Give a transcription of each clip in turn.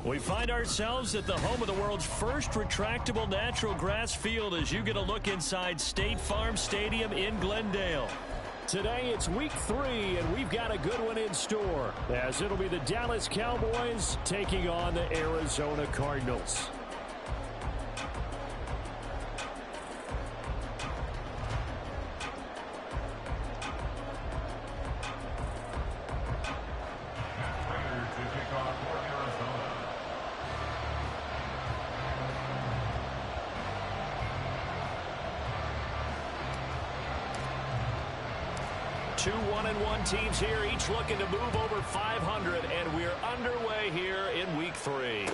We find ourselves at the home of the world's first retractable natural grass field as you get a look inside State Farm Stadium in Glendale. Today it's week 3, and we've got a good one in store, as it'll be the Dallas Cowboys taking on the Arizona Cardinals. Two 1-1 teams here, each looking to move over 500, and we're underway here in week 3.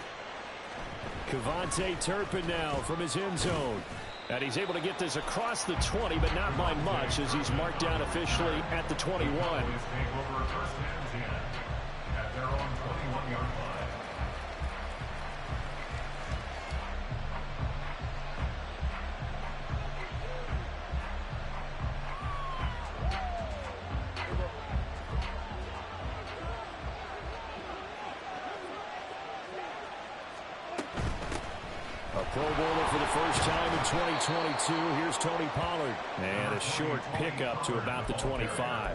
Kevontae Turpin now from his end zone. And he's able to get this across the 20, but not by much, as he's marked down officially at the 21. At their own 21-yard line. Pro Bowler for the first time in 2022. Here's Tony Pollard. And a short pickup to about the 25.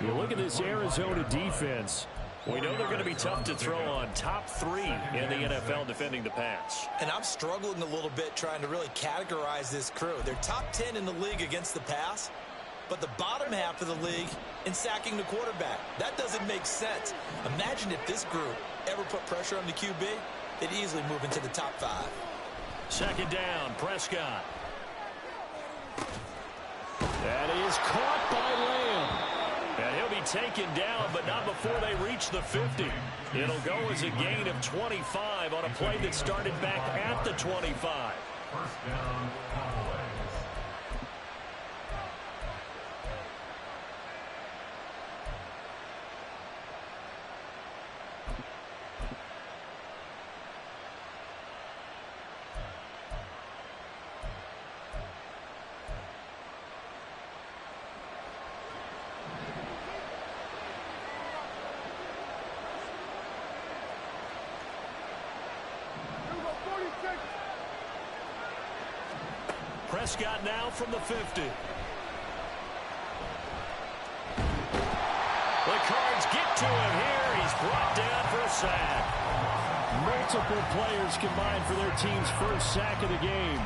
You look at this Arizona defense. We know they're going to be tough to throw on. Top 3 in the NFL defending the pass. And I'm struggling a little bit trying to really categorize this crew. They're top 10 in the league against the pass, but the bottom half of the league in sacking the quarterback. That doesn't make sense. Imagine if this group ever put pressure on the QB, they'd easily move into the top 5. Second down, Prescott. That is caught by Lamb. And he'll be taken down, but not before they reach the 50. It'll go as a gain of 25 on a play that started back at the 25. First down, Cowboys. Prescott now from the 50. The Cards get to him here. He's brought down for a sack. Multiple players combined for their team's first sack of the game.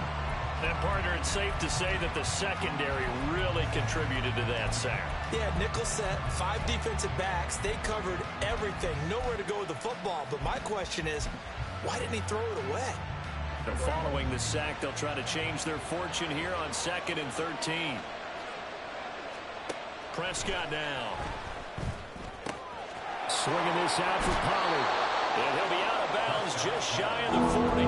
And, partner, it's safe to say that the secondary really contributed to that sack. Yeah, nickel set, 5 defensive backs. They covered everything. Nowhere to go with the football. But my question is, why didn't he throw it away? And following the sack, they'll try to change their fortune here on 2nd and 13. Prescott now. Swinging this out for Pollard. And he'll be out of bounds just shy of the 40.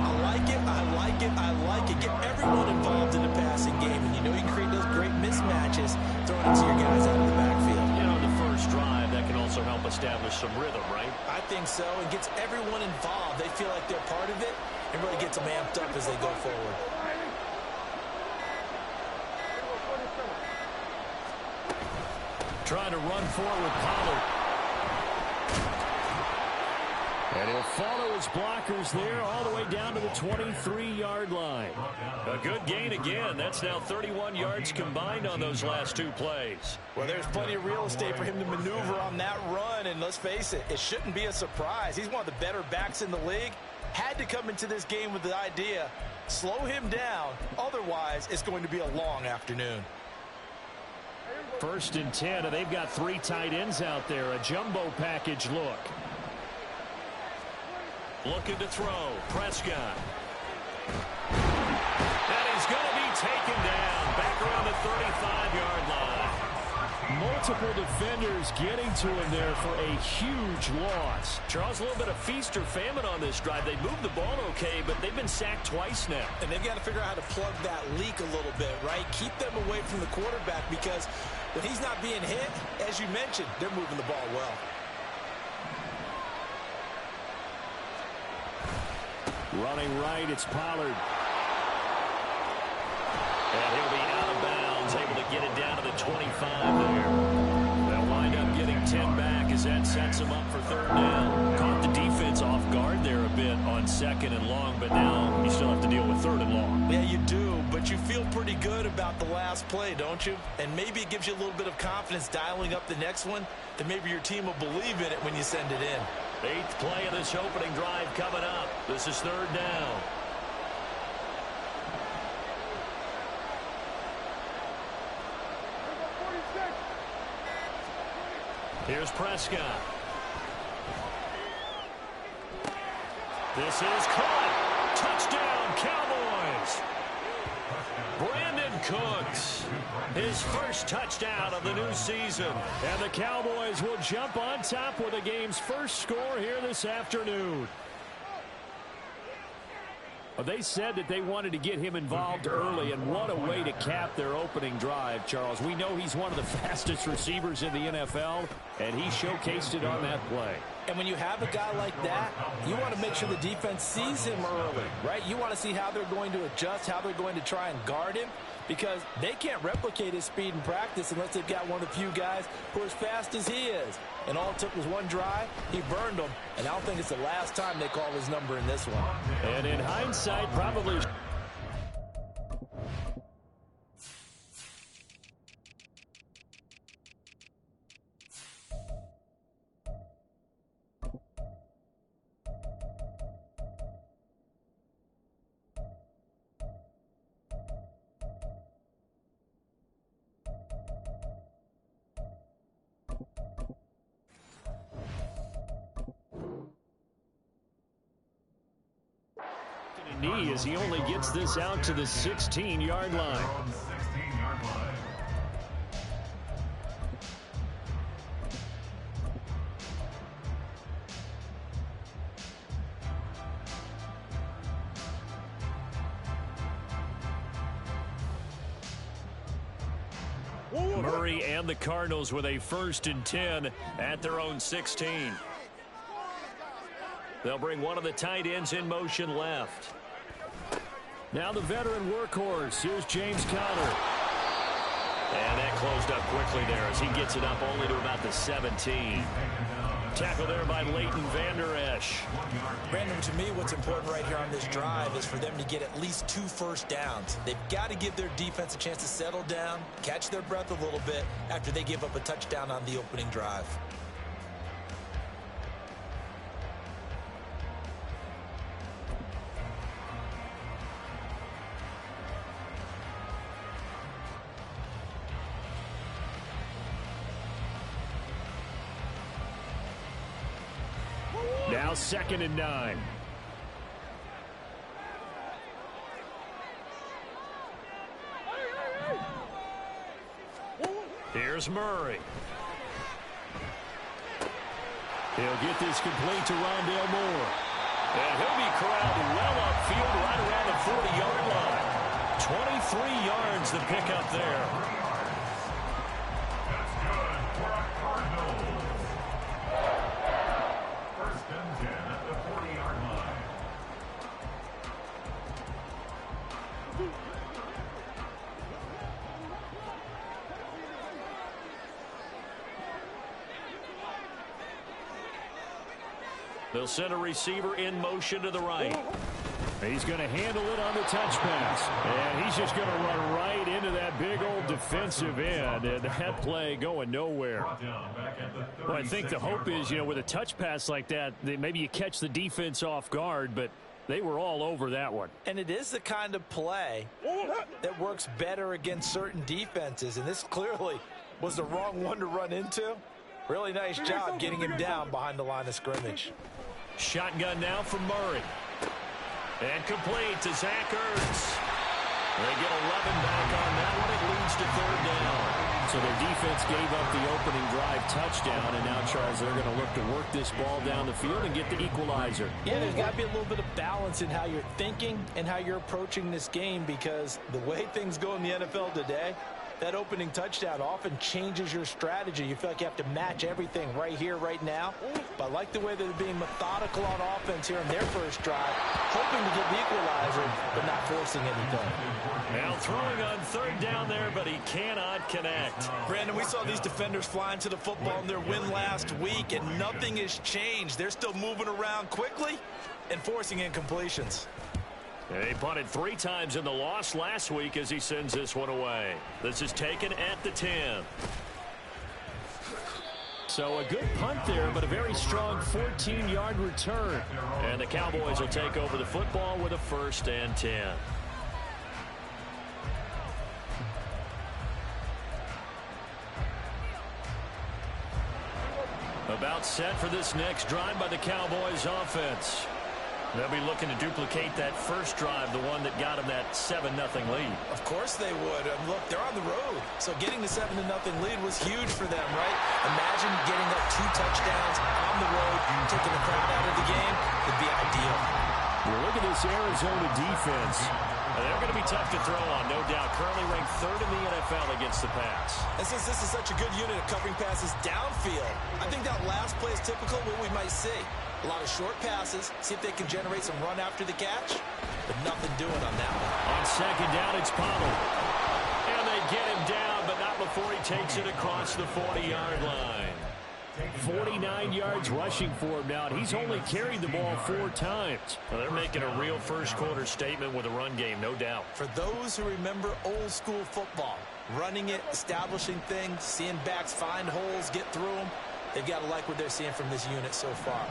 I like it, I like it, I like it. Get everyone involved in the passing game. And you know you can create those great mismatches throwing it to your guys out of the backfield. You know, the first drive, that can also help establish some rhythm, right? I think so. It gets everyone involved. They feel like they're part of it and really gets them amped up as they go forward. Trying to run forward with Pollard. And he'll follow his blockers there all the way down to the 23-yard line. A good gain again. That's now 31 yards combined on those last 2 plays. Well, there's plenty of real estate for him to maneuver on that run, and let's face it, it shouldn't be a surprise. He's one of the better backs in the league. Had to come into this game with the idea, slow him down, otherwise it's going to be a long afternoon. 1st and 10, and they've got 3 tight ends out there. A jumbo package look. Looking to throw. Prescott. And he's going to be taken down back around the 35-yard line. Multiple defenders getting to him there for a huge loss. Charles, a little bit of feast or famine on this drive. They moved the ball okay, but they've been sacked twice now. And they've got to figure out how to plug that leak a little bit, right? Keep them away from the quarterback, because when he's not being hit, as you mentioned, they're moving the ball well. Running right, it's Pollard. And he'll be out of bounds, able to get it down to the 25 there. They'll wind up getting 10 back as that sets him up for 3rd down. Caught the defense. second and long, but now you still have to deal with third and long. Yeah, you do, but you feel pretty good about the last play, don't you? And maybe it gives you a little bit of confidence dialing up the next one, that maybe your team will believe in it when you send it in. 8th play of this opening drive coming up. This is 3rd down. Here's Prescott. This is caught. Touchdown, Cowboys. Brandon Cooks, his first touchdown of the new season. And the Cowboys will jump on top with the game's first score here this afternoon. Well, they said that they wanted to get him involved early, and what a way to cap their opening drive, Charles. We know he's one of the fastest receivers in the NFL, and he showcased it on that play. And when you have a guy like that, you want to make sure the defense sees him early, right? You want to see how they're going to adjust, how they're going to try and guard him, because they can't replicate his speed in practice unless they've got one of the few guys who are as fast as he is. And all it took was one drive. He burned them, and I don't think it's the last time they call his number in this one. And in hindsight, probably... knee as he only gets this out to the 16-yard line. Murray and the Cardinals with a 1st and 10 at their own 16. They'll bring one of the tight ends in motion left. Now the veteran workhorse. Here's James Conner. And that closed up quickly there as he gets it up only to about the 17. Tackle there by Leighton Vander Esch. Brandon, to me, what's important right here on this drive is for them to get at least 2 first downs. They've got to give their defense a chance to settle down, catch their breath a little bit after they give up a touchdown on the opening drive. Now 2nd and 9. Here's Murray. He'll get this complete to Rondale Moore. And he'll be corralled well upfield right around the 40-yard line. 23 yards the pickup there. They'll send a receiver in motion to the right. He's going to handle it on the touch pass. And he's just going to run right into that big old defensive end. And that play going nowhere. Well, I think the hope is, with a touch pass like that, maybe you catch the defense off guard, but they were all over that one. And it is the kind of play that works better against certain defenses. And this clearly was the wrong one to run into. Really nice job getting him down behind the line of scrimmage. Shotgun now from Murray. And complete to Zach Ertz. They get 11 back on that one. It leads to 3rd down. So their defense gave up the opening drive touchdown, and now, Charles, they're going to look to work this ball down the field and get the equalizer. Yeah, there's got to be a little bit of balance in how you're thinking and how you're approaching this game, because the way things go in the NFL today, that opening touchdown often changes your strategy. You feel like you have to match everything right here, right now. But I like the way they're being methodical on offense here in their first drive, hoping to get the equalizer, but not forcing anything. Now throwing on 3rd down there, but he cannot connect. Brandon, we saw these defenders flying to the football in their win last week, and nothing has changed. They're still moving around quickly, and forcing incompletions. He punted 3 times in the loss last week as he sends this one away. This is taken at the 10. So a good punt there, but a very strong 14-yard return. And the Cowboys will take over the football with a 1st and 10. About set for this next drive by the Cowboys offense. They'll be looking to duplicate that first drive, the one that got them that 7-0 lead. Of course they would. Look, they're on the road. So getting the 7-0 lead was huge for them, right? Imagine getting up 2 touchdowns on the road, taking the crowd out of the game. It'd be ideal. Well, look at this Arizona defense. They're going to be tough to throw on, no doubt. Currently ranked 3rd in the NFL against the pass. And since this is such a good unit of covering passes downfield, I think that last play is typical of what we might see. A lot of short passes, see if they can generate some run after the catch, but nothing doing on that one. On 2nd down, it's Pollard. And they get him down, but not before he takes it across the 40-yard line. 49 yards rushing for him now, and he's only carried the ball 4 times. Well, they're making a real first-quarter statement with a run game, no doubt. For those who remember old-school football, running it, establishing things, seeing backs find holes, get through them, they've got to like what they're seeing from this unit so far.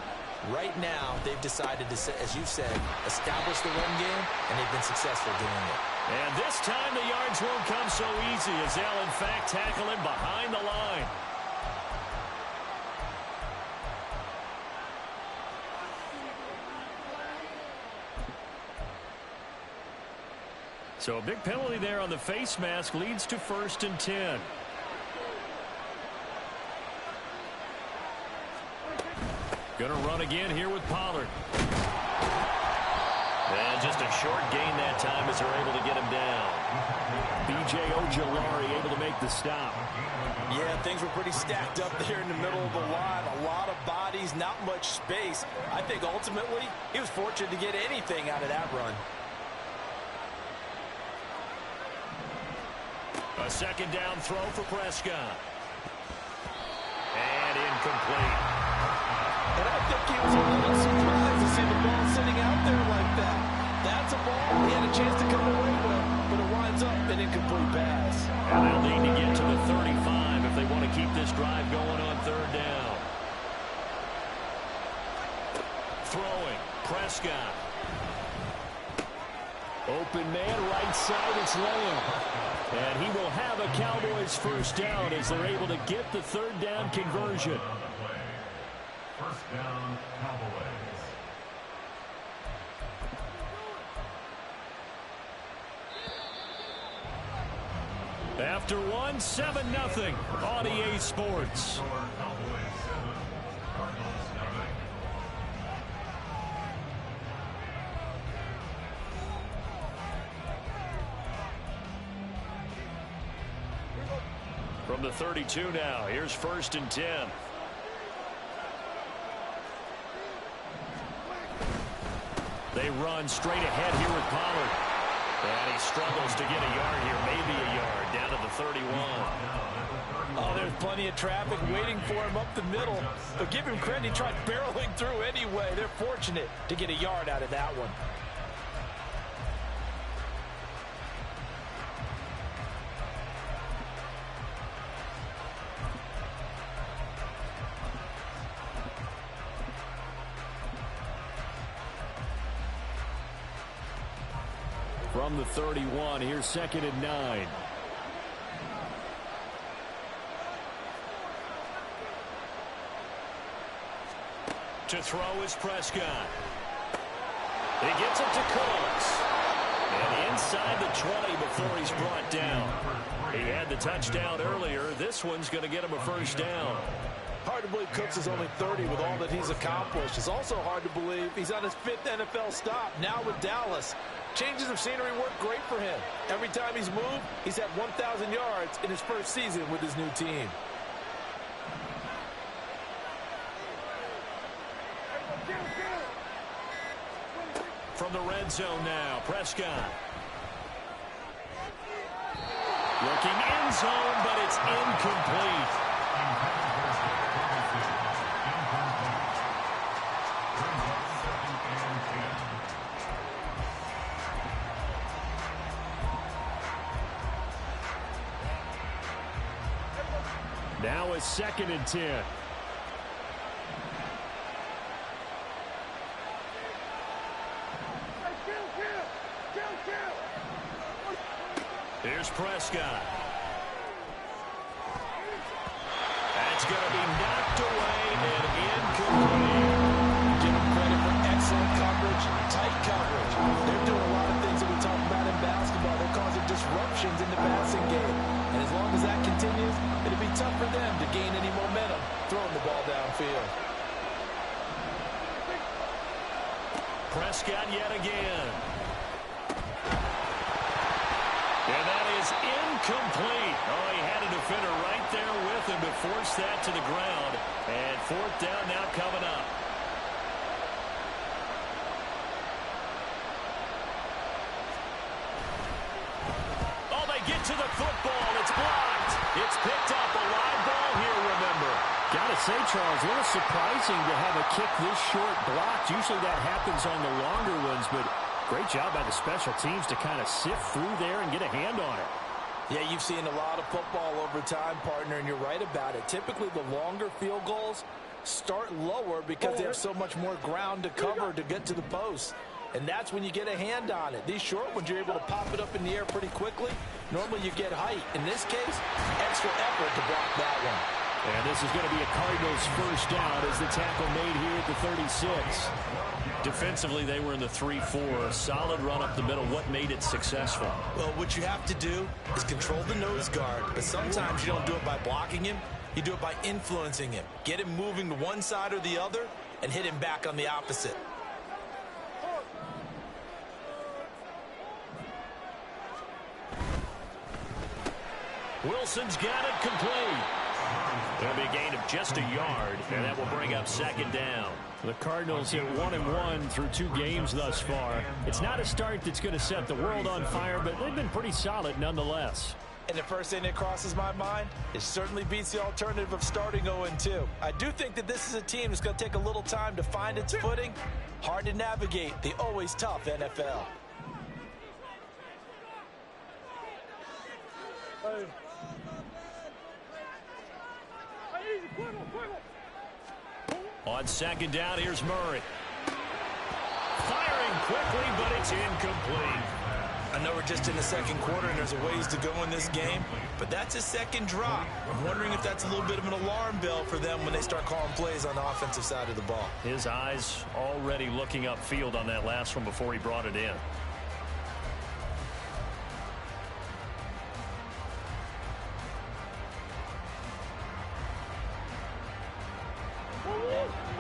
Right now, they've decided to, as you said, establish the run game, and they've been successful doing it. And this time the yards won't come so easy as they'll, in fact, tackle him behind the line. So a big penalty there on the face mask leads to 1st and 10. Going to run again here with Pollard. And just a short gain that time as they're able to get him down. B.J. Ojolari able to make the stop. Yeah, things were pretty stacked up there in the middle of the line. A lot of bodies, not much space. I think ultimately he was fortunate to get anything out of that run. A 2nd down throw for Prescott. And incomplete. And I think he was a little surprised to see the ball sitting out there like that. That's a ball he had a chance to come away with, but it winds up an incomplete pass. And they'll need to get to the 35 if they want to keep this drive going on 3rd down. Throwing, Prescott. Open man, right side, it's Lamb. And he will have a Cowboys 1st down as they're able to get the 3rd down conversion. 1st down, Cowboys. After 1, 7-0 on EA Sports. From the 32 now, here's 1st and 10. They run straight ahead here with Pollard. And he struggles to get a yard here, maybe a yard, down to the 31. Oh, there's plenty of traffic waiting for him up the middle. But give him credit, he tried barreling through anyway. They're fortunate to get a yard out of that one. From the 31, here's 2nd and 9. To throw is Prescott. He gets it to Cooks. And inside the 20 before he's brought down. He had the touchdown earlier. This one's going to get him a 1st down. Hard to believe Cooks is only 30 with all that he's accomplished. It's also hard to believe he's on his 5th NFL stop, now with Dallas. Changes of scenery work great for him. Every time he's moved, he's had 1,000 yards in his 1st season with his new team. From the red zone now, Prescott. Looking end zone, but it's incomplete. a 2nd and 10. Here's Prescott. That's going to be knocked away and incomplete. Give them credit for excellent coverage, tight coverage. They're doing a lot of things that we talk about in basketball. They're causing disruptions in the passing game. And as long as that continues, it'll be tough for them to gain any momentum throwing the ball downfield. Prescott yet again. And that is incomplete. Oh, he had a defender right there with him to force that to the ground. And 4th down now coming up. Oh, they get to the football. It's blocked. It's picked up. A live ball here, remember. Gotta say, Charles, a little surprising to have a kick this short blocked. Usually that happens on the longer ones, but great job by the special teams to kind of sift through there and get a hand on it. Yeah, you've seen a lot of football over time, partner, and you're right about it. Typically, the longer field goals start lower because they have so much more ground to cover to get to the post. And that's when you get a hand on it. These short ones, you're able to pop it up in the air pretty quickly. Normally, you get height. In this case, extra effort to block that one. And this is going to be a Cardinals 1st down as the tackle made here at the 36. Defensively, they were in the 3-4. Solid run up the middle. What made it successful? Well, what you have to do is control the nose guard. But sometimes you don't do it by blocking him. You do it by influencing him. Get him moving to one side or the other and hit him back on the opposite. Wilson's got it complete. It'll be a gain of just a yard, and that will bring up 2nd down. The Cardinals hit 1-1 through 2 games thus far. It's not a start that's going to set the world on fire, but they've been pretty solid nonetheless. And the first thing that crosses my mind, it certainly beats the alternative of starting 0-2. I do think that this is a team that's going to take a little time to find its footing. Hard to navigate the always tough NFL. On 2nd down, here's Murray. Firing quickly, but it's incomplete. I know we're just in the 2nd quarter and there's a ways to go in this game, but that's a 2nd drop. I'm wondering if that's a little bit of an alarm bell for them when they start calling plays on the offensive side of the ball. His eyes already looking upfield on that last one before he brought it in.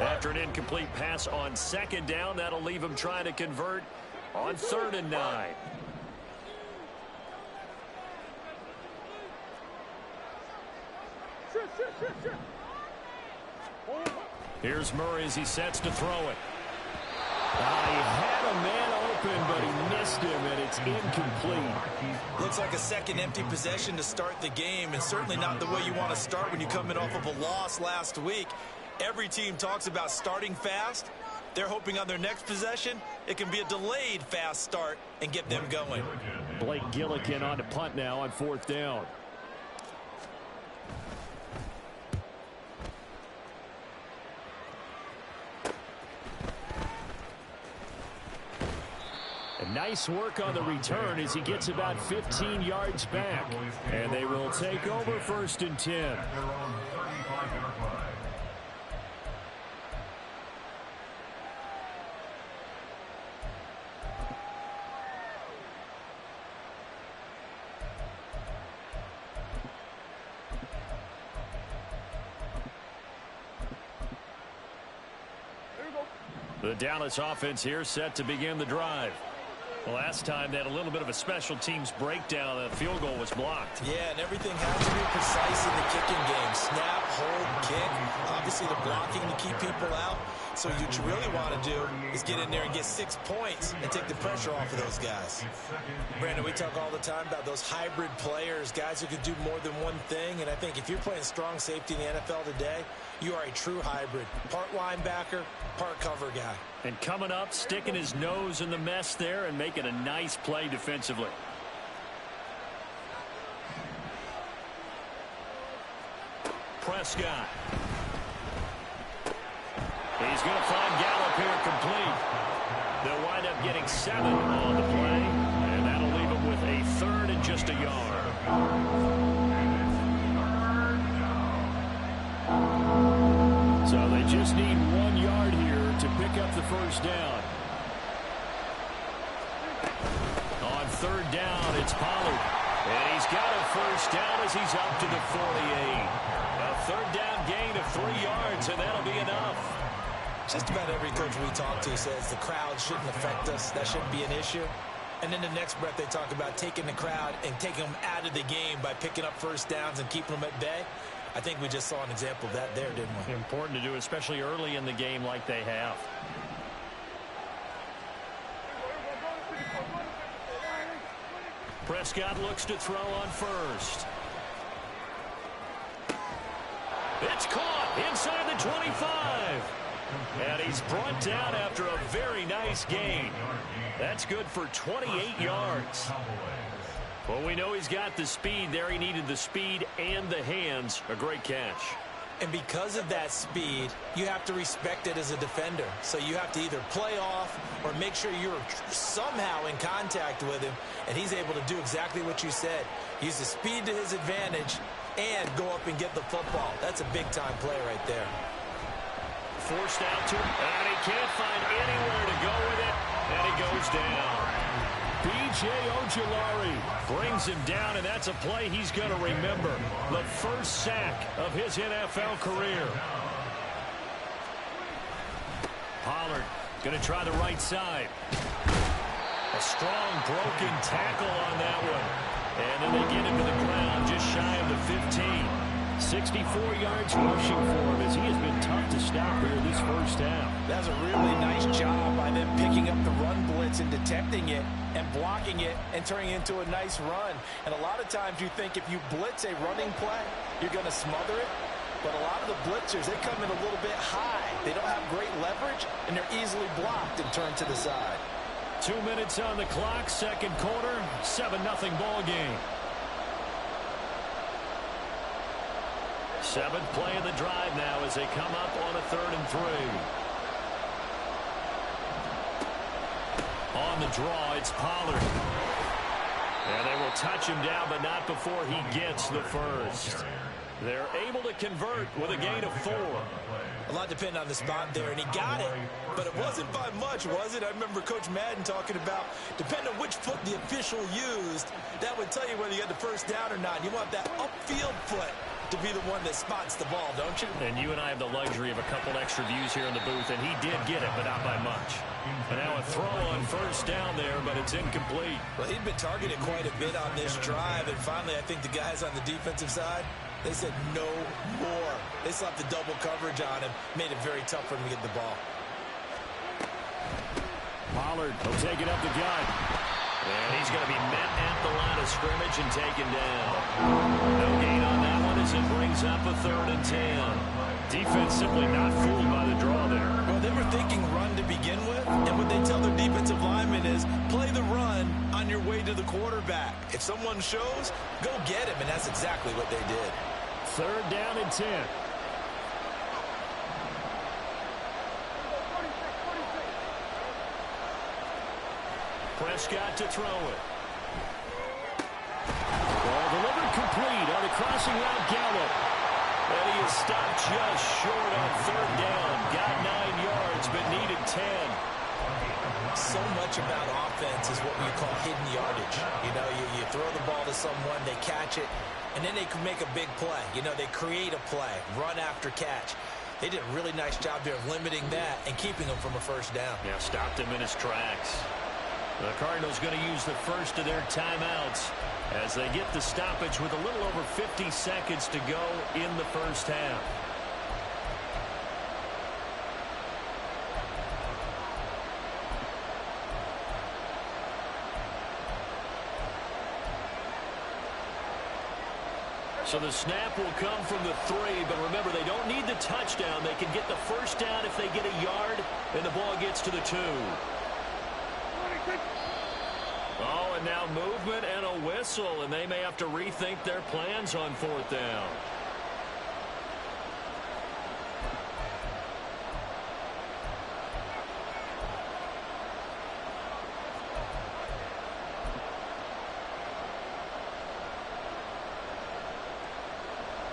After an incomplete pass on 2nd down, that'll leave him trying to convert on 3rd and 9. Here's Murray as he sets to throw it. He had a man open, but he missed him, and it's incomplete. Looks like a 2nd empty possession to start the game, and certainly not the way you want to start when you come in off of a loss last week. Every team talks about starting fast. They're hoping on their next possession, it can be a delayed fast start and get them going. Blake Gillikin on to punt now on 4th down. Nice work on the return as he gets about 15 yards back. And they will take over 1st and 10. The Dallas offense here set to begin the drive. Last time they had a little bit of a special teams breakdown. The field goal was blocked. Yeah, and everything has to be precise in the kicking game. Snap, hold, kick. Obviously the blocking to keep people out. So what you really want to do is get in there and get 6 points and take the pressure off of those guys. Brandon, we talk all the time about those hybrid players, guys who can do more than one thing. And I think if you're playing strong safety in the NFL today, you are a true hybrid. Part linebacker, part cover guy. And coming up, sticking his nose in the mess there and making a nice play defensively. Prescott. He's going to find Gallup here complete. They'll wind up getting 7 on the play, and that'll leave them with a third and just a yard. So they just need 1 yard here to pick up the first down. On third down, it's Pollard. And he's got a first down as he's up to the 48. A third down gain of 3 yards, and that'll be enough. Just about every coach we talk to says the crowd shouldn't affect us. That shouldn't be an issue. And in the next breath, they talk about taking the crowd and taking them out of the game by picking up first downs and keeping them at bay. I think we just saw an example of that there, didn't we? Important to do, especially early in the game like they have. Prescott looks to throw on first. It's caught inside the 25. And he's brought down after a very nice gain. That's good for 28 yards. Well, we know he's got the speed there. He needed the speed and the hands. A great catch. And because of that speed, you have to respect it as a defender. So you have to either play off or make sure you're somehow in contact with him. And he's able to do exactly what you said. Use the speed to his advantage and go up and get the football. That's a big-time play right there. Forced out to him, and he can't find anywhere to go with it, and he goes down. B.J. Ojulari brings him down, and that's a play he's going to remember. The first sack of his NFL career. Pollard going to try the right side. A strong broken tackle on that one. And then they get him to the ground just shy of the 15. 64 yards rushing for him as he has been tough to stop here this first half. That's a really nice job by them picking up the run blitz and detecting it and blocking it and turning it into a nice run. And a lot of times you think if you blitz a running play, you're going to smother it. But a lot of the blitzers, they come in a little bit high. They don't have great leverage, and they're easily blocked and turned to the side. 2 minutes on the clock, second quarter, 7-0 ball game. 7th play of the drive now as they come up on a 3rd and 3. On the draw, it's Pollard. And they will touch him down, but not before he gets the first. They're able to convert with a gain of 4. A lot depended on the spot there, and he got it, but it wasn't by much, was it? I remember Coach Madden talking about, depending on which foot the official used, that would tell you whether you had the first down or not. You want that upfield foot to be the one that spots the ball, don't you? And you and I have the luxury of a couple extra views here in the booth, and he did get it, but not by much. And now a throw on first down there, but it's incomplete. Well, he'd been targeted quite a bit on this drive, and finally I think the guys on the defensive side, they said no more. They slapped the double coverage on him, made it very tough for him to get the ball. Pollard will take it up the gut. And he's going to be met at the line of scrimmage and taken down. No gain on that one as it brings up a 3rd and 10. Defense simply not fooled by the draw there. Well, they were thinking run to begin with, and what they tell their defensive linemen is play the run on your way to the quarterback. If someone shows, go get him, and that's exactly what they did. 3rd down and 10. Prescott to throw it. Ball delivered complete on a crossing route, Gallup. And he is stopped just short on 3rd down. Got 9 yards, but needed 10. So much about offense is what we call hidden yardage. You know, you throw the ball to someone, they catch it, and then they can make a big play. You know, they create a play, run after catch. They did a really nice job there of limiting that and keeping him from a first down. Yeah, stopped him in his tracks. The Cardinals going to use the first of their timeouts as they get the stoppage with a little over 50 seconds to go in the first half. So the snap will come from the 3, but remember, they don't need the touchdown. They can get the first down if they get a yard, and the ball gets to the 2. Oh, and now movement and a whistle, and they may have to rethink their plans on 4th down.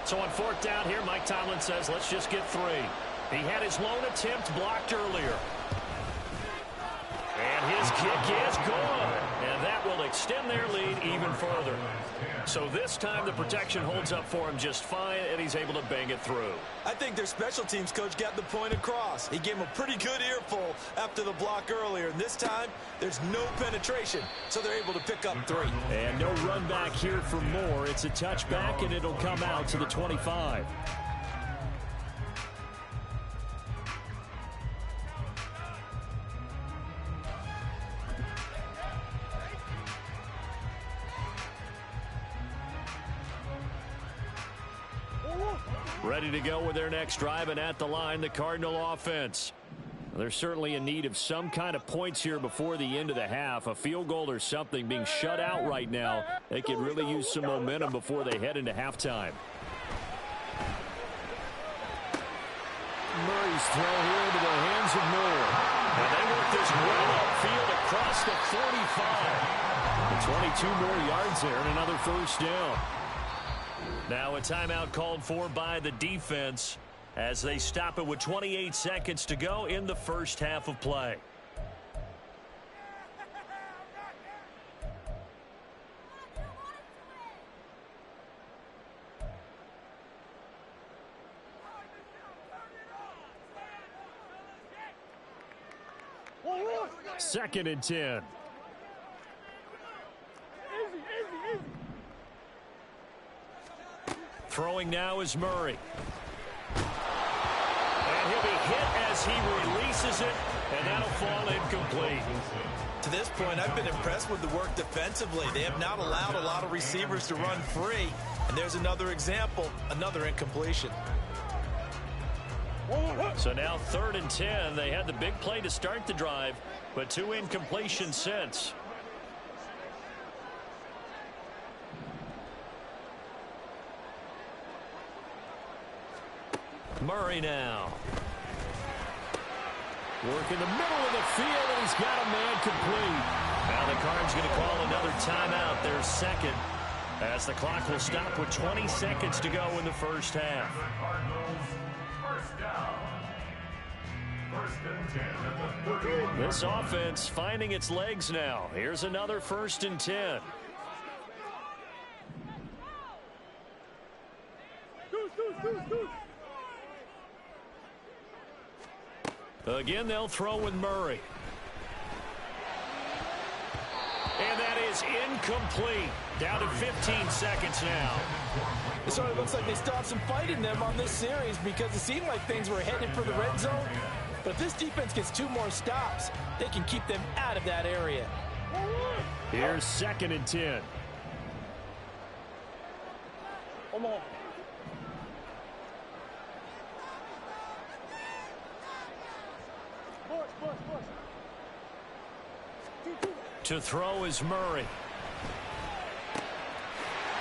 So on fourth down here, Mike Tomlin says, let's just get 3. He had his lone attempt blocked earlier. And his kick is good. And that will extend their lead even further. So this time the protection holds up for him just fine, and he's able to bang it through. I think their special teams coach got the point across. He gave him a pretty good earful after the block earlier. And this time, there's no penetration, so they're able to pick up 3. And no run back here for more. It's a touchback, and it'll come out to the 25. Ready to go with their next drive, and at the line, the Cardinal offense. They're certainly in need of some kind of points here before the end of the half. A field goal or something, being shut out right now. They could really use some momentum before they head into halftime. Murray's throw here into the hands of Moore. And they work this well upfield across the 45. And 22 more yards there and another first down. Now a timeout called for by the defense as they stop it with 28 seconds to go in the first half of play. Second and 10. Throwing now is Murray. And he'll be hit as he releases it, and that'll fall incomplete. To this point, I've been impressed with the work defensively. They have not allowed a lot of receivers to run free. And there's another example, another incompletion. So now 3rd and 10. They had the big play to start the drive, but 2 incompletions since. Murray now. Work in the middle of the field, and he's got a man complete. Now the Cards going to call another timeout, their second, as the clock will stop with 20 seconds to go in the first half. This offense finding its legs now. Here's another 1st and 10. Again, they'll throw with Murray. And that is incomplete. Down to 15 seconds now. It sort of looks like they still have some fight in them on this series because it seemed like things were headed for the red zone. But if this defense gets 2 more stops, they can keep them out of that area. Here's 2nd and 10. To throw is Murray.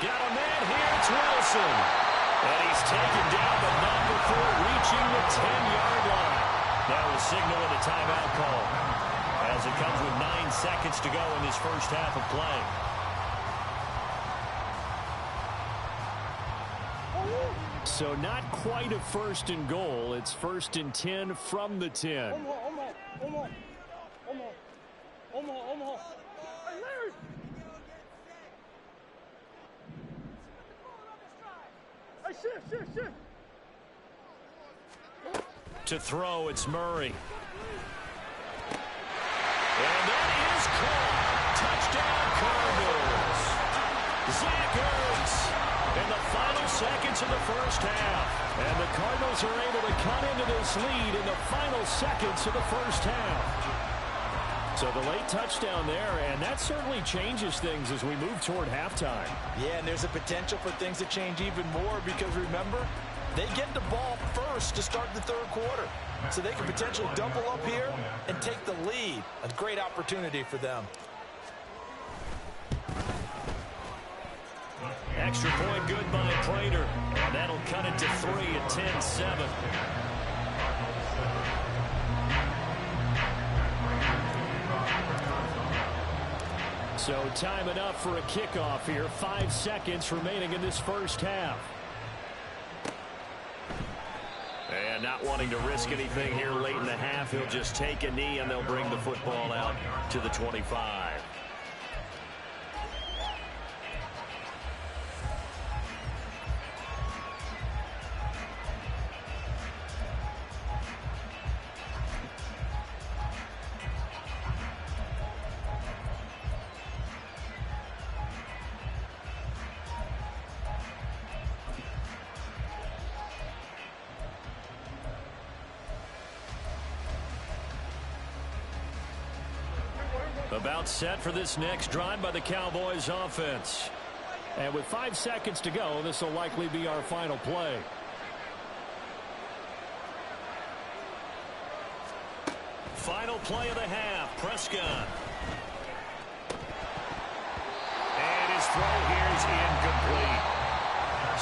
Got a man here, it's Wilson. And he's taken down, but not before reaching the 10-yard line. Now a signal with a timeout call, as it comes with 9 seconds to go in this first half of play. So not quite a 1st and goal. It's 1st and 10 from the 10. To throw, it's Murray. And that is caught. Touchdown, Cardinals. Zach Ertz in the final seconds of the first half. And the Cardinals are able to cut into this lead in the final seconds of the first half. So the late touchdown there, and that certainly changes things as we move toward halftime. Yeah, and there's a potential for things to change even more because, remember, they get the ball first to start the 3rd quarter. So they can potentially double up here and take the lead. A great opportunity for them. Extra point good by Prater, and that'll cut it to 3 at 10-7. So time enough for a kickoff here. 5 seconds remaining in this first half. not wanting to risk anything here late in the half, he'll just take a knee and they'll bring the football out to the 25. About set for this next drive by the Cowboys offense. And with 5 seconds to go, this will likely be our final play. Final play of the half. Prescott. And his throw here is incomplete.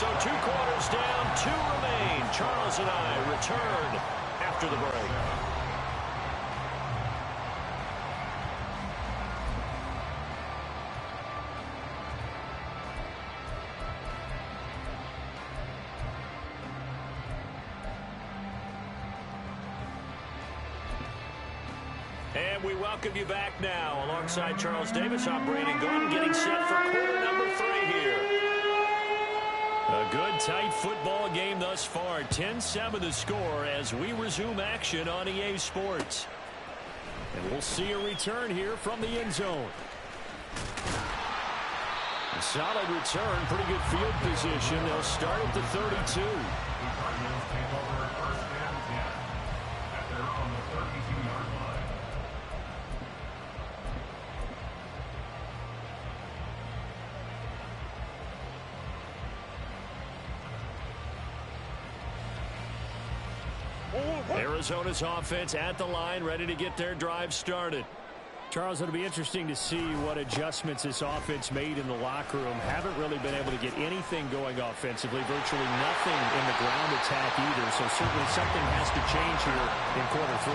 So 2 quarters down, 2 remain. Charles and I return after the break. And we welcome you back now. Alongside Charles Davis, I'm Brandon Gordon, getting set for quarter number 3 here. A good, tight football game thus far. 10-7 the score as we resume action on EA Sports. And we'll see a return here from the end zone. A solid return, pretty good field position. They'll start at the 32. Arizona's offense at the line, ready to get their drive started. Charles, it'll be interesting to see what adjustments this offense made in the locker room. Haven't really been able to get anything going offensively, virtually nothing in the ground attack either. So certainly something has to change here in quarter 3.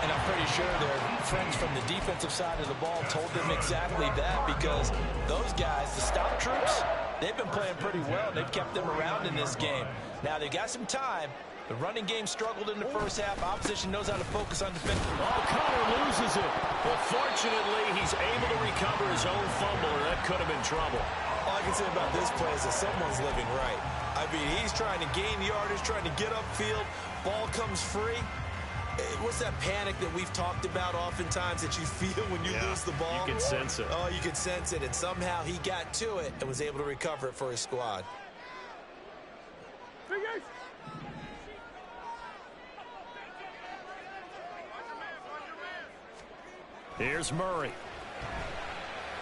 And I'm pretty sure their friends from the defensive side of the ball told them exactly that, because those guys, the stop troops, they've been playing pretty well. They've kept them around in this game. Now they've got some time. The running game struggled in the first half. Opposition knows how to focus on defense. Oh, Connor loses it. Well, fortunately, he's able to recover his own fumble, or that could have been trouble. All I can say about this play is that someone's living right. I mean, he's trying to gain yardage, trying to get upfield. Ball comes free. What's that panic that we've talked about oftentimes that you feel when you lose the ball? You can sense it. Oh, you can sense it. And somehow he got to it and was able to recover it for his squad. Here's Murray.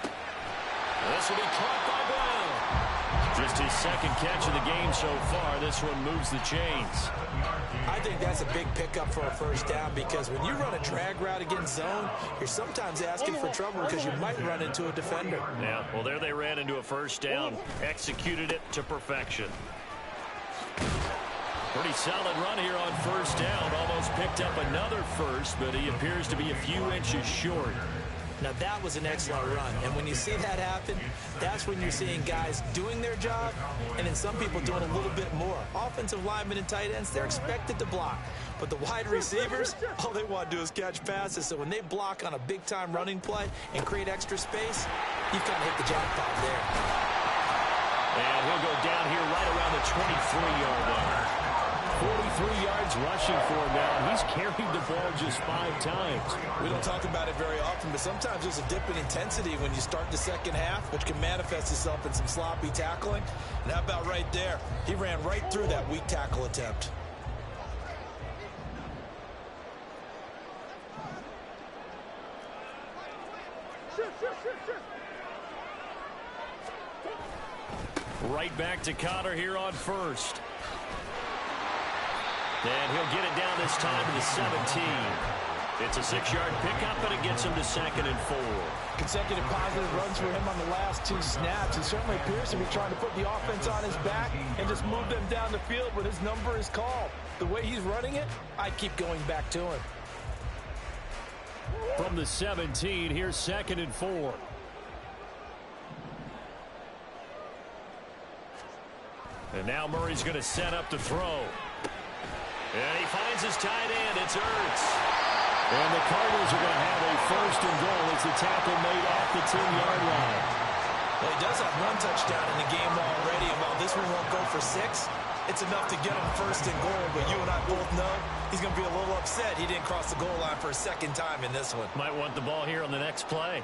This will be caught by Brown. Just his second catch of the game so far. This one moves the chains. I think that's a big pickup for a first down, because when you run a drag route against zone, you're sometimes asking for trouble because you might run into a defender. Yeah, well, there they ran into a first down. Executed it to perfection. Pretty solid run here on first down. Almost picked up another first, but he appears to be a few inches short. Now, that was an excellent run. And when you see that happen, that's when you're seeing guys doing their job and then some people doing a little bit more. Offensive linemen and tight ends, they're expected to block. But the wide receivers, all they want to do is catch passes. So when they block on a big-time running play and create extra space, you kind of hit the jackpot there. And he'll go down here right around the 23-yard line. 43 yards rushing for him now. He's carried the ball just 5 times. We don't talk about it very often, but sometimes there's a dip in intensity when you start the second half, which can manifest itself in some sloppy tackling. And how about right there? He ran right through that weak tackle attempt. Right back to Connor here on first. And he'll get it down this time to the 17. It's a 6-yard pickup, and it gets him to 2nd and 4. Consecutive positive runs for him on the last 2 snaps. He certainly appears to be trying to put the offense on his back and just move them down the field when his number is called. The way he's running it, I keep going back to him. From the 17, here's 2nd and 4. And now Murray's going to set up to throw. And he finds his tight end. It's Ertz. And the Cardinals are going to have a first and goal as the tackle made at the 10-yard line. Well, he does have one touchdown in the game already, and while this one won't go for 6, it's enough to get him first and goal. But you and I both know he's going to be a little upset he didn't cross the goal line for a second time in this one. Might want the ball here on the next play.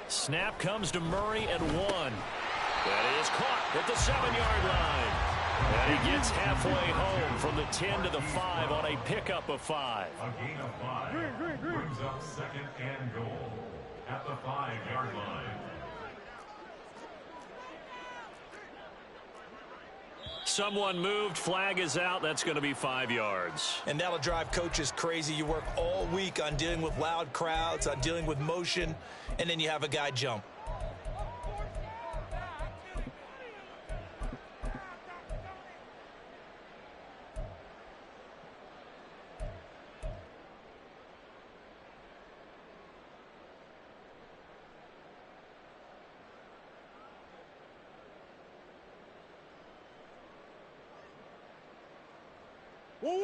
Snap comes to Murray at 1. That is caught at the 7-yard line. And he gets halfway home from the 10 to the 5 on a pickup of 5. A gain of 5 brings up second and goal at the 5-yard line. Someone moved. Flag is out. That's going to be 5 yards. And that'll drive coaches crazy. You work all week on dealing with loud crowds, on dealing with motion, and then you have a guy jump.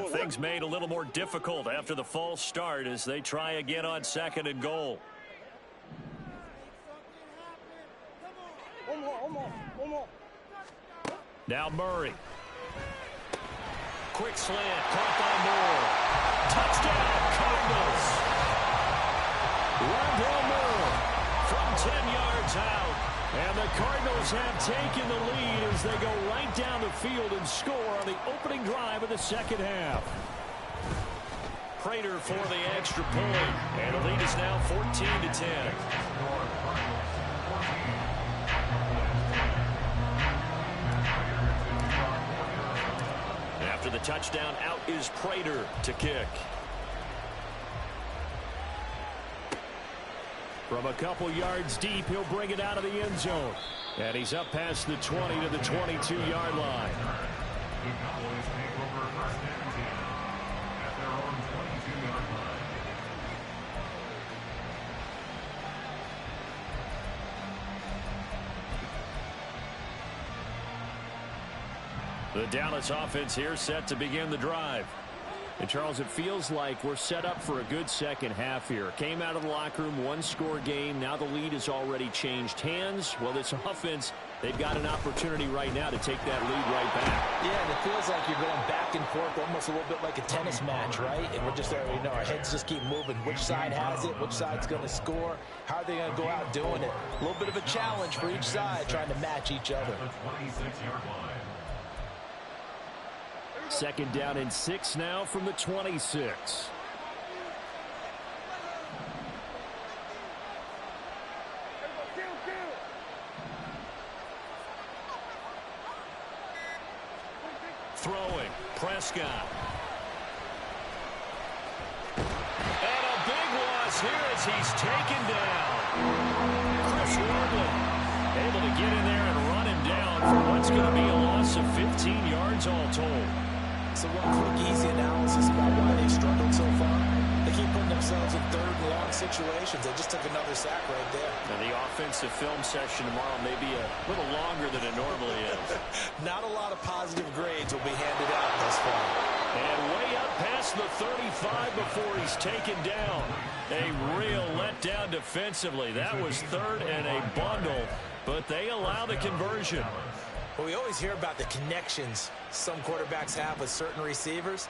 Things made a little more difficult after the false start as they try again on second and goal. Now Murray. Quick slant, caught by Moore. Touchdown, Cardinals. Rondale Moore from 10 yards out. And the Cardinals have taken the lead as they go right down the field and score on the opening drive of the second half. Prater for the extra point, and the lead is now 14-10. After the touchdown, out is Prater to kick. From a couple yards deep, he'll bring it out of the end zone. And he's up past the 20 to the 22-yard line. The Cowboys take over first and 10 at their own 22-yard line. The Dallas offense here set to begin the drive. And, Charles, it feels like we're set up for a good second half here. Came out of the locker room, one-score game. Now the lead has already changed hands. Well, this offense, they've got an opportunity right now to take that lead right back. Yeah, and it feels like you're going back and forth almost a little bit like a tennis match, right? And we're just there, you know, our heads just keep moving. Which side has it? Which side's going to score? How are they going to go out doing it? A little bit of a challenge for each side trying to match each other. The 26-yard line. Second down and 6 now from the 26. Throwing, Prescott. And a big loss here as he's taken down. Chris Wardle able to get in there and run him down for what's going to be a loss of 15 yards all told. So one quick, easy analysis about why they've struggled so far. They keep putting themselves in third and long situations. They just took another sack right there. Now the offensive film session tomorrow may be a little longer than it normally is. Not a lot of positive grades will be handed out thus far. And way up past the 35 before he's taken down. A real letdown defensively. That was third and a bundle, but they allow the conversion. Well, we always hear about the connections some quarterbacks have with certain receivers.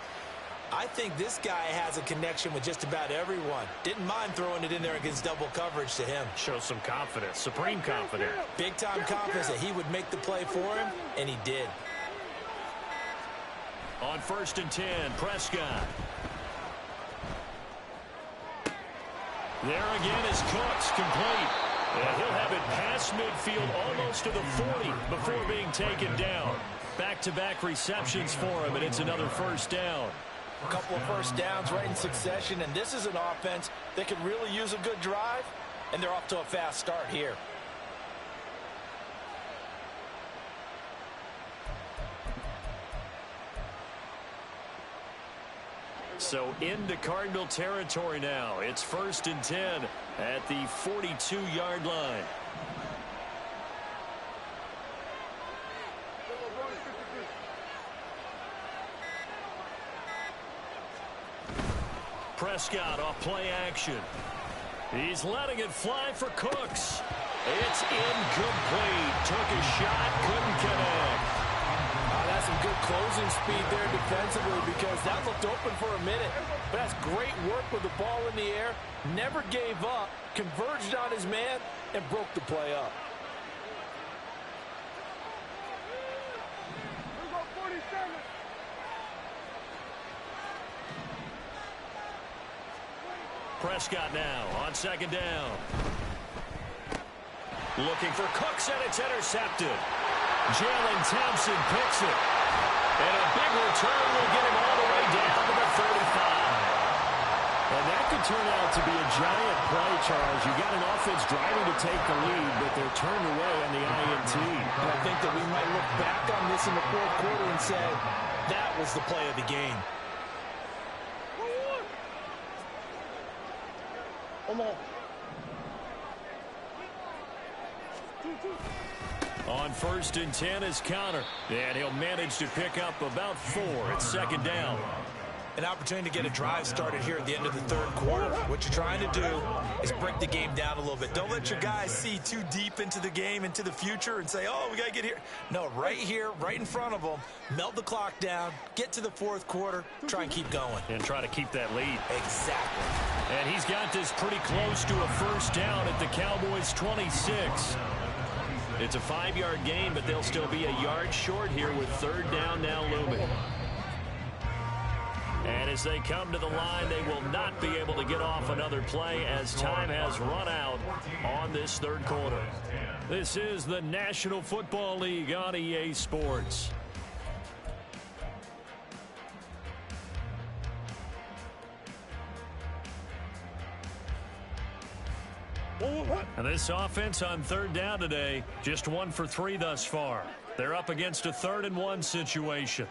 I think this guy has a connection with just about everyone. Didn't mind throwing it in there against double coverage to him. Shows some confidence, supreme confidence. Big-time confidence that he would make the play for him, and he did. On 1st and 10, Prescott. There again is Cooks, complete. And he'll have it past midfield almost to the 40 before being taken down. Back-to-back receptions for him, and it's another first down. A couple of first downs right in succession, and this is an offense that could really use a good drive, and they're off to a fast start here. So into Cardinal territory now. It's 1st and 10 at the 42-yard line. Prescott off play action. He's letting it fly for Cooks. It's incomplete. Took a shot, couldn't connect. That's some good closing speed there defensively because that looked open for a minute. But that's great work with the ball in the air. Never gave up, converged on his man, and broke the play up. Prescott now on second down. Looking for Cooks, and it's intercepted. Jalen Thompson picks it. And a big return will get him all the way down to the 35. And that could turn out to be a giant play, Charles. You got an offense driving to take the lead, but they're turned away on the INT. And I think that we might look back on this in the fourth quarter and say, that was the play of the game. On 1st and 10 is Connor. And he'll manage to pick up about 4 at second down. An opportunity to get a drive started here at the end of the third quarter. What you're trying to do is break the game down a little bit. Don't let your guys see too deep into the game, into the future, and say, oh, we got to get here. No, right here, right in front of them, melt the clock down, get to the fourth quarter, try and keep going. And try to keep that lead. Exactly. And he's got this pretty close to a first down at the Cowboys' 26. It's a 5-yard gain, but they'll still be a yard short here with third down now looming. And as they come to the line, they will not be able to get off another play as time has run out on this third quarter. This is the National Football League on EA Sports. And this offense on third down today, just 1 for 3 thus far. They're up against a 3rd and 1 situation.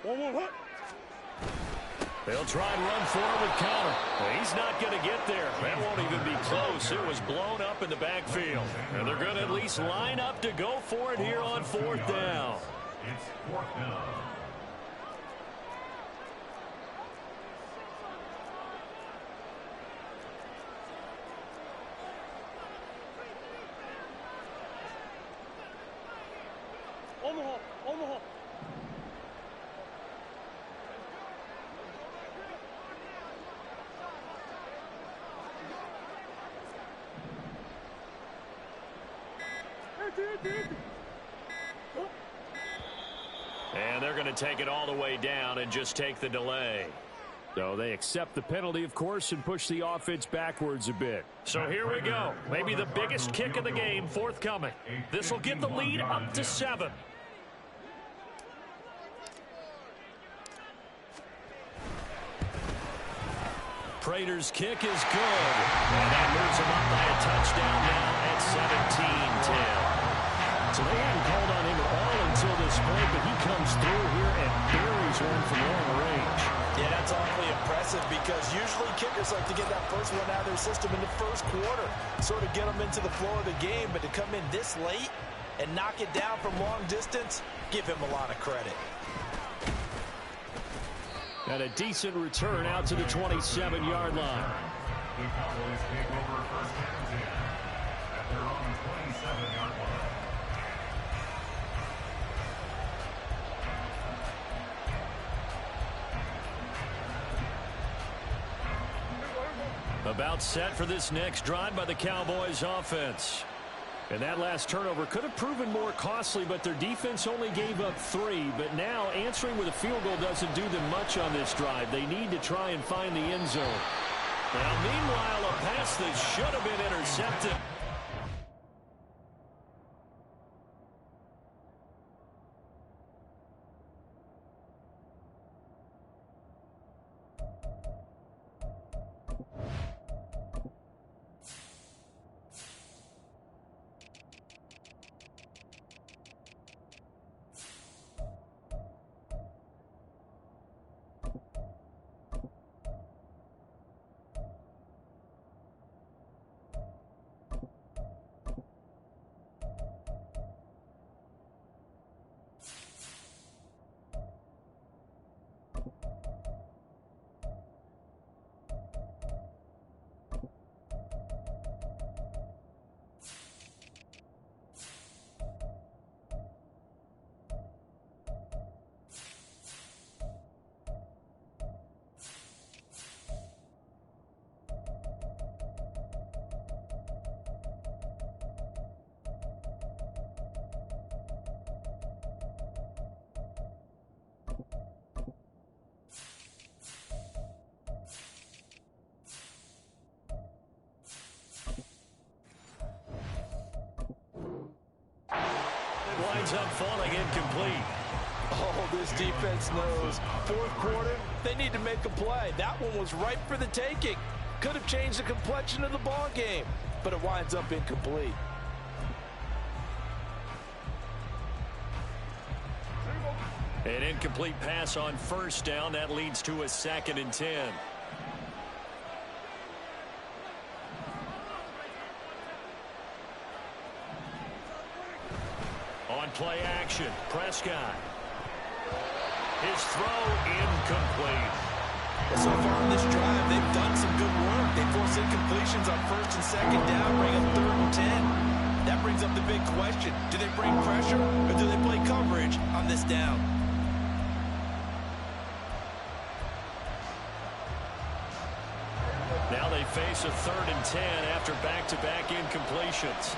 They'll try and run forward with Connor. He's not going to get there. That won't even be close. It was blown up in the backfield. And they're going to at least line up to go for it here on 4th down. It's 4th down. Omaha. And they're going to take it all the way down and just take the delay. So they accept the penalty, of course, and push the offense backwards a bit. So here we go. Maybe the biggest kick of the game forthcoming. This will get the lead up to 7. Prater's kick is good. And that moves him up by a touchdown now at 17-10. So they hadn't called on him at all until this point, but he comes through here and buries one from long range. Yeah, that's awfully impressive because usually kickers like to get that first one out of their system in the first quarter, sort of get them into the flow of the game, but to come in this late and knock it down from long distance, give him a lot of credit. And a decent return out to the 27-yard line. The Cowboys take over 1st and 10 at their own 27-yard line. About set for this next drive by the Cowboys offense. And that last turnover could have proven more costly, but their defense only gave up 3. But now answering with a field goal doesn't do them much on this drive. They need to try and find the end zone. Now, meanwhile, a pass that should have been intercepted. winds up falling incomplete. Oh, this defense knows. Fourth quarter, they need to make a play. That one was ripe for the taking. Could have changed the complexion of the ball game, but it winds up incomplete. An incomplete pass on first down. That leads to a 2nd and 10. On play action, Prescott. His throw incomplete. Well, so far in this drive, they've done some good work. They force incompletions on 1st and 2nd down, bring up 3rd and 10. That brings up the big question. Do they bring pressure or do they play coverage on this down? Now they face a 3rd and 10 after back-to-back incompletions.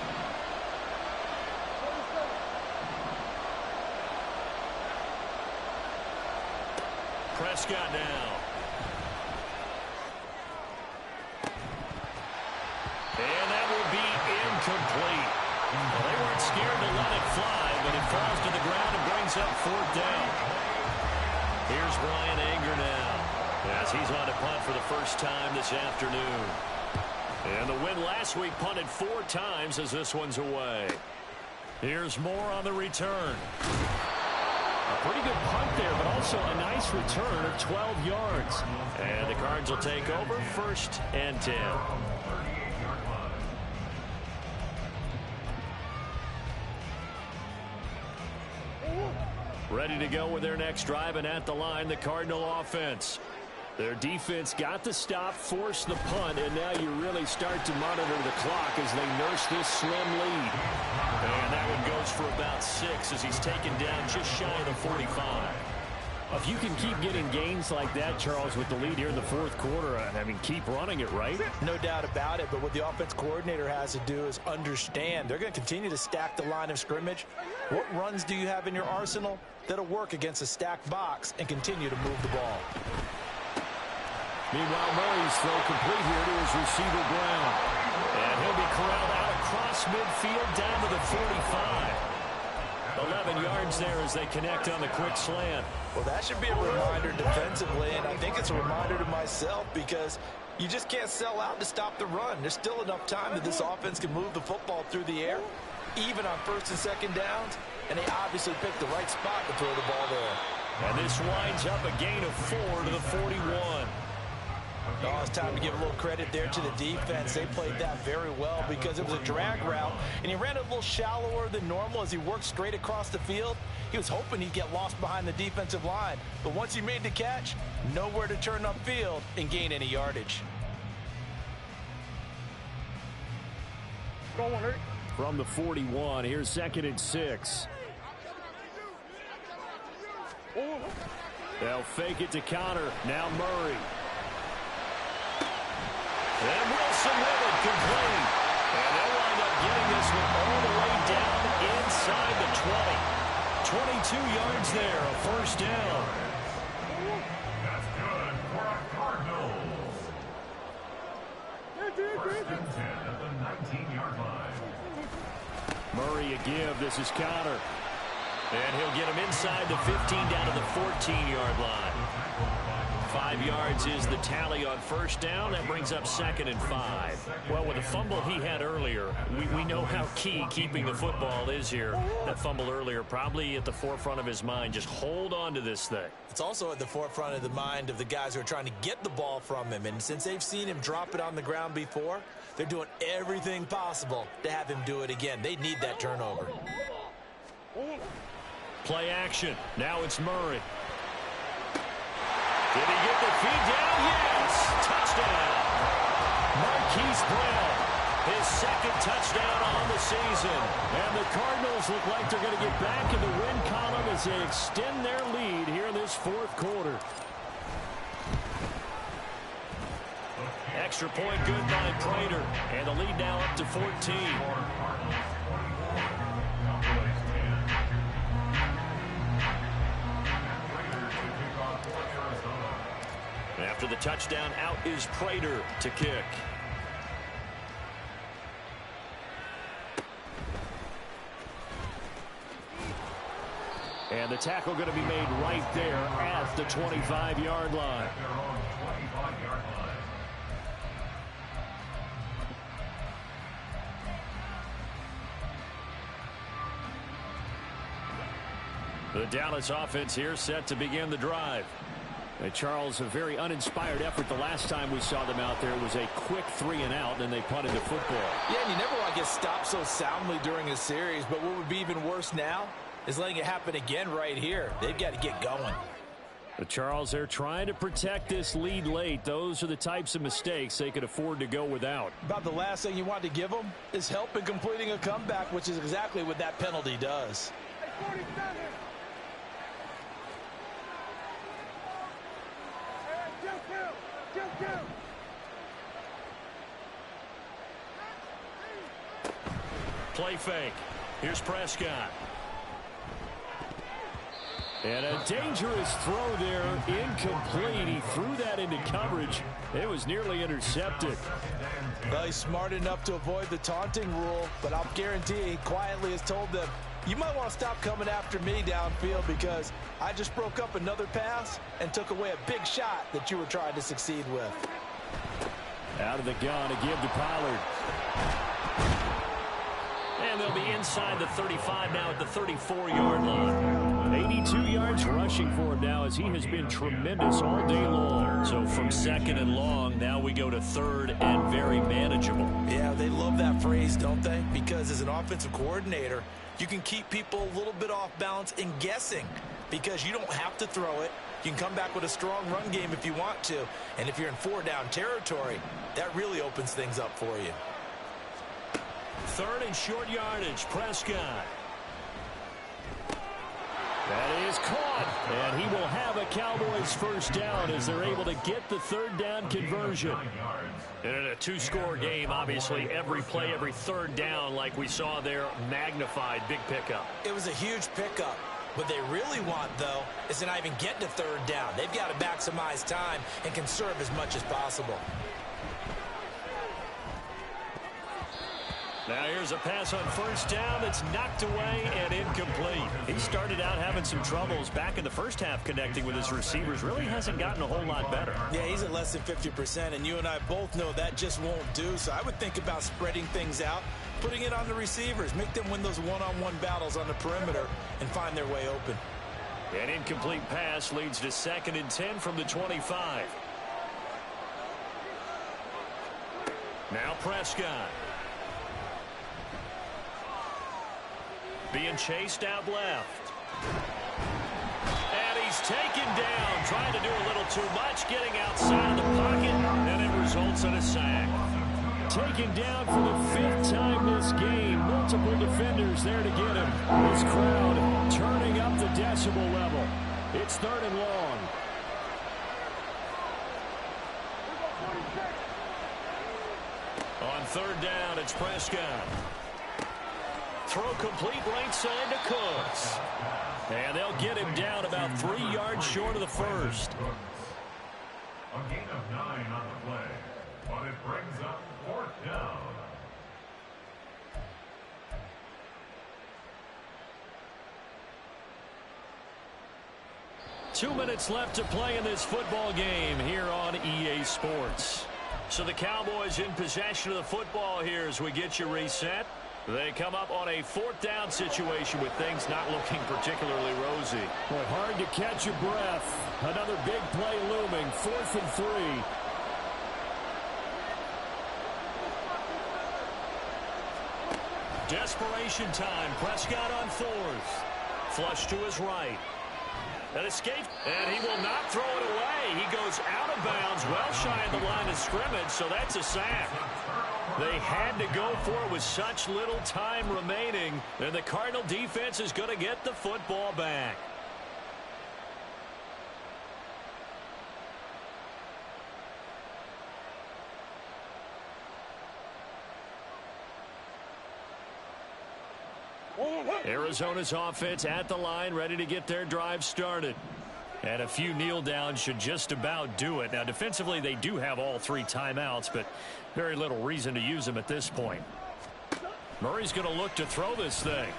Prescott now. And that will be incomplete. Well, they weren't scared to let it fly, but it falls to the ground and brings up 4th down. Here's Brian Anger now, as he's on a punt for the first time this afternoon. And the win last week punted 4 times as this one's away. Here's Moore on the return. A pretty good punt there, but also a nice return of 12 yards. And the Cards will take over 1st and 10. Ready to go with their next drive, and at the line, the Cardinal offense. Their defense got the stop, forced the punt, and now you really start to monitor the clock as they nurse this slim lead. And that one goes for about 6 as he's taken down just shy of the 45. If you can keep getting gains like that, Charles, with the lead here in the 4th quarter, I mean, keep running it, right? No doubt about it, but what the offense coordinator has to do is understand. They're going to continue to stack the line of scrimmage. What runs do you have in your arsenal that'll work against a stacked box and continue to move the ball? Meanwhile, Murray's throw complete here to his receiver, Brown. And he'll be corralled out across midfield down to the 45. 11 yards there as they connect on the quick slant. Well, that should be a reminder defensively, and I think it's a reminder to myself because you just can't sell out to stop the run. There's still enough time that this offense can move the football through the air, even on 1st and 2nd downs, and they obviously picked the right spot to throw the ball there. And this winds up a gain of 4 to the 41. Oh, it's time to give a little credit there to the defense. They played that very well because it was a drag route, and he ran it a little shallower than normal as he worked straight across the field. He was hoping he'd get lost behind the defensive line, but once he made the catch, nowhere to turn upfield and gain any yardage. From the 41, here's 2nd and 6. They'll fake it to counter. Now Murray. And Wilson with it, complete. And they'll wind up getting this one all the way down inside the 20. 22 yards there, a 1st down. That's good for our Cardinals. 1st and 10 at the 19-yard line. Murray a give. This is counter. And he'll get him inside the 15 down to the 14-yard line. 5 yards is the tally on 1st down. That brings up 2nd and 5. Well, with the fumble he had earlier, we know how key keeping the football is here. That fumble earlier probably at the forefront of his mind. Just hold on to this thing. It's also at the forefront of the mind of the guys who are trying to get the ball from him. And since they've seen him drop it on the ground before, they're doing everything possible to have him do it again. They need that turnover. Play action. Now it's Murray. Did he get the feed down? Yes! Touchdown! Marquise Brown, his 2nd touchdown on the season. And the Cardinals look like they're going to get back in the win column as they extend their lead here in this 4th quarter. Extra point good by Prater. And the lead now up to 14. After the touchdown, out is Prater to kick. And the tackle going to be made right there at the 25-yard line. At their own 25-yard line. The Dallas offense here set to begin the drive. And Charles, a very uninspired effort the last time we saw them out there. It was a quick 3-and-out, and they punted the football. Yeah, and you never want to get stopped so soundly during a series, but what would be even worse now is letting it happen again right here. They've got to get going. But Charles, they're trying to protect this lead late. Those are the types of mistakes they could afford to go without. About the last thing you want to give them is help in completing a comeback, which is exactly what that penalty does. Play fake. Here's Prescott. And a dangerous throw there, incomplete. He threw that into coverage. It was nearly intercepted. Well, he's smart enough to avoid the taunting rule, but I'll guarantee he quietly has told them, you might want to stop coming after me downfield because I just broke up another pass and took away a big shot that you were trying to succeed with. Out of the gun to give to Pollard. And they'll be inside the 35 now at the 34-yard line. 82 yards rushing for him now as he has been tremendous all day long. So from second and long, now we go to third and very manageable. Yeah, they love that phrase, don't they? Because as an offensive coordinator, you can keep people a little bit off balance and guessing because you don't have to throw it. You can come back with a strong run game if you want to. And if you're in 4-down territory, that really opens things up for you. Third and short yardage, Prescott. That is caught, and he will have a Cowboys first down as they're able to get the third down conversion. And in a two-score game, obviously every play, every third down, like we saw there, magnified, big pickup. It was a huge pickup. What they really want, though, is to not even get to third down. They've got to maximize time and conserve as much as possible. Now here's a pass on first down that's knocked away and incomplete. He started out having some troubles back in the first half connecting with his receivers. Really hasn't gotten a whole lot better. Yeah, he's at less than 50%, and you and I both know that just won't do. So I would think about spreading things out, putting it on the receivers, make them win those one-on-one battles on the perimeter and find their way open. An incomplete pass leads to 2nd and 10 from the 25. Now Prescott. Being chased out left. And he's taken down, trying to do a little too much, getting outside of the pocket, and it results in a sack. Taken down for the 5th time this game. Multiple defenders there to get him. This crowd turning up the decibel level. It's 3rd and long. On 3rd down, it's Prescott. Throw complete right side to Cooks. And they'll get him down about 3 yards short of the first. A gain of 9 on the play, but it brings up 4th down. Two minutes left to play in this football game here on EA Sports. So the Cowboys in possession of the football here as we get you reset. They come up on a 4th down situation with things not looking particularly rosy. Boy, hard to catch your breath. Another big play looming. 4th and 3. Desperation time. Prescott on 4th. Flush to his right. An escape, and he will not throw it away. He goes out of bounds, well shy of the line of scrimmage, so that's a sack. They had to go for it with such little time remaining, and the Cardinal defense is going to get the football back. Arizona's offense at the line, ready to get their drive started. And a few kneel downs should just about do it. Now, defensively, they do have all 3 timeouts, but very little reason to use them at this point. Murray's going to look to throw this thing.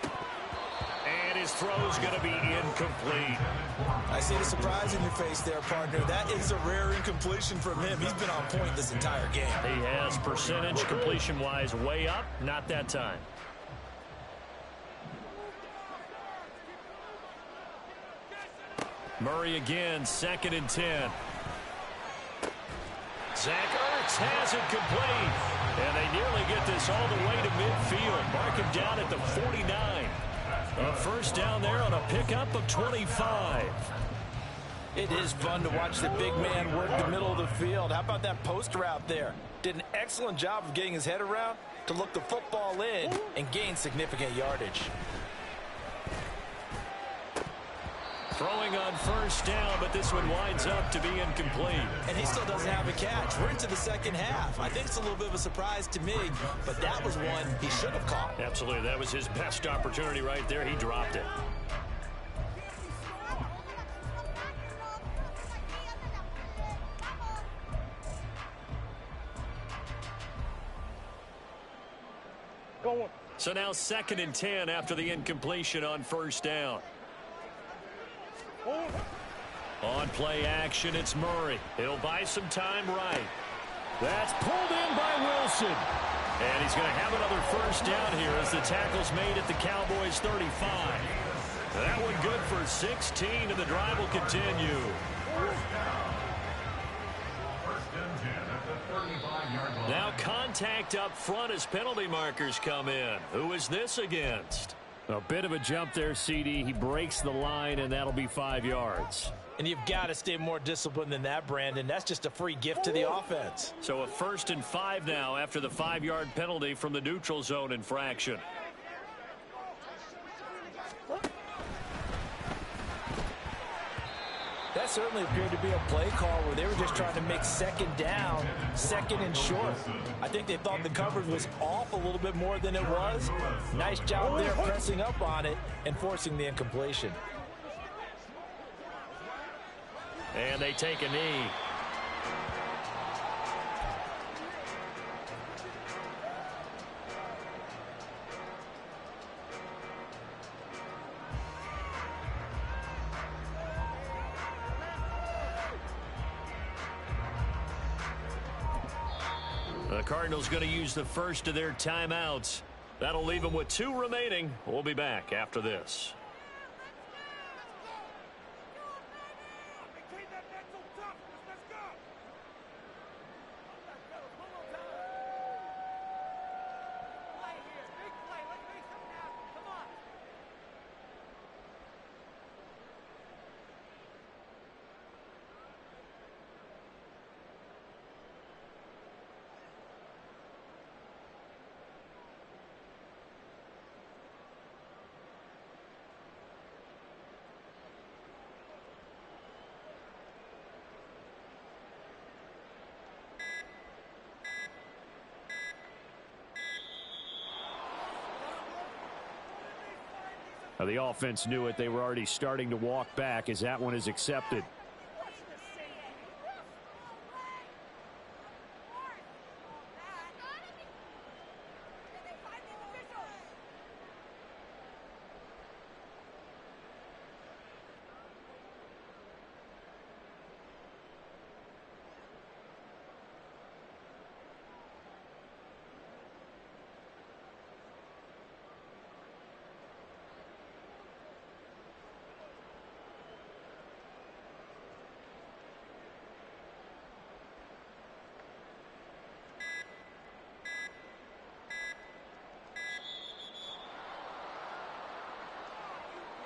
And his throw's going to be incomplete. I see the surprise in your face there, partner. That is a rare incompletion from him. He's been on point this entire game. He has percentage completion-wise way up. Not that time. Murray again, 2nd and 10. Zach Ertz has it complete. And they nearly get this all the way to midfield. Mark him down at the 49. A first down there on a pickup of 25. It is fun to watch the big man work the middle of the field. How about that post route there? Did an excellent job of getting his head around to look the football in and gain significant yardage. Throwing on first down, but this one winds up to be incomplete. And he still doesn't have a catch. We're into the second half. I think it's a little bit of a surprise to me, but that was one he should have caught. Absolutely. That was his best opportunity right there. He dropped it. So now 2nd and 10 after the incompletion on first down. On play action, it's Murray. He'll buy some time right. That's pulled in by Wilson. And he's going to have another first down here as the tackle's made at the Cowboys' 35. That one good for 16, and the drive will continue. Now contact up front as penalty markers come in. Who is this against? A bit of a jump there, CD. He breaks the line, and that'll be 5 yards. And you've got to stay more disciplined than that, Brandon. That's just a free gift to the offense. So a 1st and 5 now after the 5-yard penalty from the neutral zone infraction. That certainly appeared to be a play call where they were just trying to make 2nd down, 2nd and short. I think they thought the coverage was off a little bit more than it was. Nice job there pressing up on it and forcing the incompletion. And they take a knee. The Cardinals going to use the first of their timeouts. That'll leave them with 2 remaining. We'll be back after this. Now, the offense knew it. They were already starting to walk back as that one is accepted.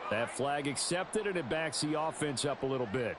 That flag accepted, and it backs the offense up a little bit.